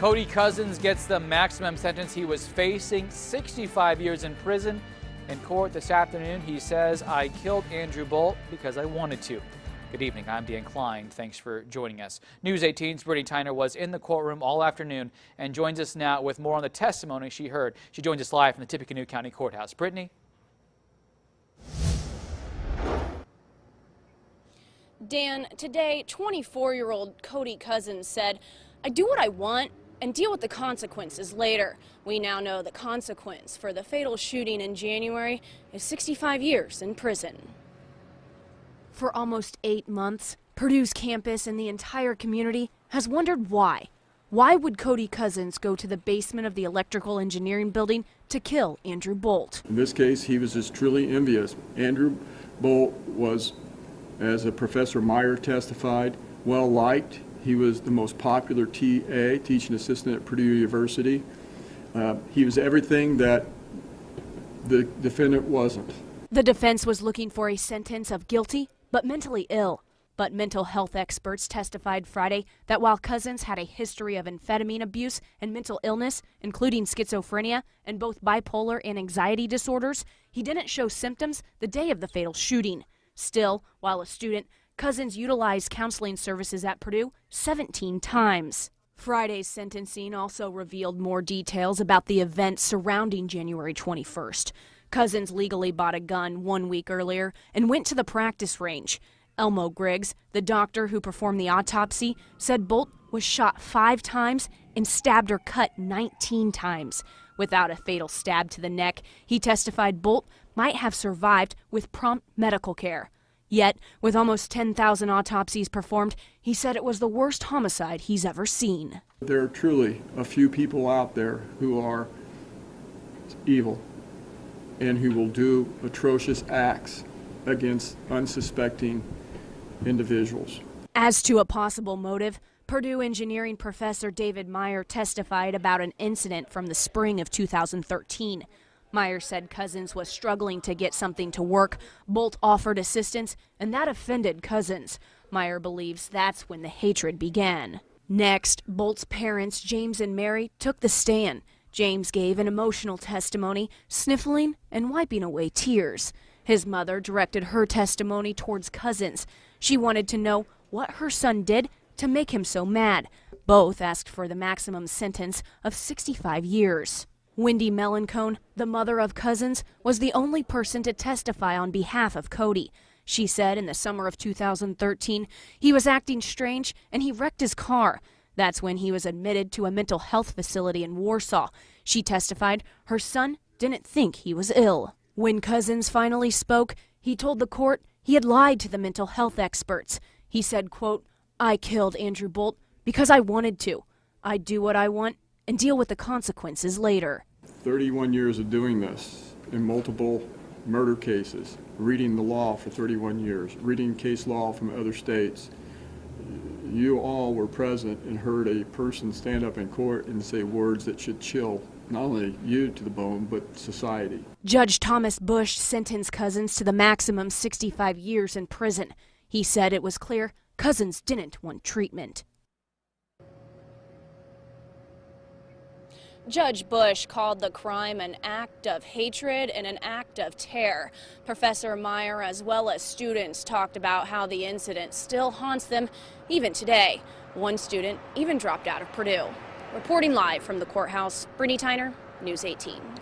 Cody Cousins gets the maximum sentence he was facing, 65 years in prison. In court this afternoon, he says, "I killed Andrew Bolt because I wanted to." Good evening, I'm Dan Klein. Thanks for joining us. News 18's Brittany Tyner was in the courtroom all afternoon and joins us now with more on the testimony she heard. She joins us live from the Tippecanoe County Courthouse. Brittany? Dan, today, 24-year-old Cody Cousins said, "I do what I want and deal with the consequences later." We now know the consequence for the fatal shooting in January is 65 years in prison. For almost 8 months, Purdue's campus and the entire community has wondered why. Why would Cody Cousins go to the basement of the electrical engineering building to kill Andrew Bolt? In this case, he was just truly envious. Andrew Bolt was, as a Professor Meyer testified, well liked. He was the most popular TA, teaching assistant at Purdue University. He was everything that the defendant wasn't. The defense was looking for a sentence of guilty but mentally ill. But mental health experts testified Friday that while Cousins had a history of amphetamine abuse and mental illness, including schizophrenia and both bipolar and anxiety disorders, he didn't show symptoms the day of the fatal shooting. Still, while a student, Cousins utilized counseling services at Purdue 17 times. Friday's sentencing also revealed more details about the events surrounding January 21st. Cousins legally bought a gun 1 week earlier and went to the practice range. Elmo Griggs, the doctor who performed the autopsy, said Bolt was shot 5 times and stabbed or cut 19 times. Without a fatal stab to the neck, he testified Bolt might have survived with prompt medical care. Yet, with almost 10,000 autopsies performed, he said it was the worst homicide he's ever seen. There are truly a few people out there who are evil and who will do atrocious acts against unsuspecting individuals. As to a possible motive, Purdue engineering professor David Meyer testified about an incident from the spring of 2013. Meyer said Cousins was struggling to get something to work. Bolt offered assistance, and that offended Cousins. Meyer believes that's when the hatred began. Next, Bolt's parents, James and Mary, took the stand. James gave an emotional testimony, sniffling and wiping away tears. His mother directed her testimony towards Cousins. She wanted to know what her son did to make him so mad. Both asked for the maximum sentence of 65 years. Wendy Melancone, the mother of Cousins, was the only person to testify on behalf of Cody. She said in the summer of 2013, he was acting strange and he wrecked his car. That's when he was admitted to a mental health facility in Warsaw. She testified her son didn't think he was ill. When Cousins finally spoke, he told the court he had lied to the mental health experts. He said, quote, "I killed Andrew Bolt because I wanted to. I do what I want and deal with the consequences later." 31 years of doing this in multiple murder cases, reading the law for 31 years, reading case law from other states. You all were present and heard a person stand up in court and say words that should chill not only you to the bone, but society. Judge Thomas Bush sentenced Cousins to the maximum 65 years in prison. He said it was clear Cousins didn't want treatment. Judge Bush called the crime an act of hatred and an act of terror. Professor Meyer, as well as students, talked about how the incident still haunts them even today. One student even dropped out of Purdue. Reporting live from the courthouse, Brittany Tyner, News 18.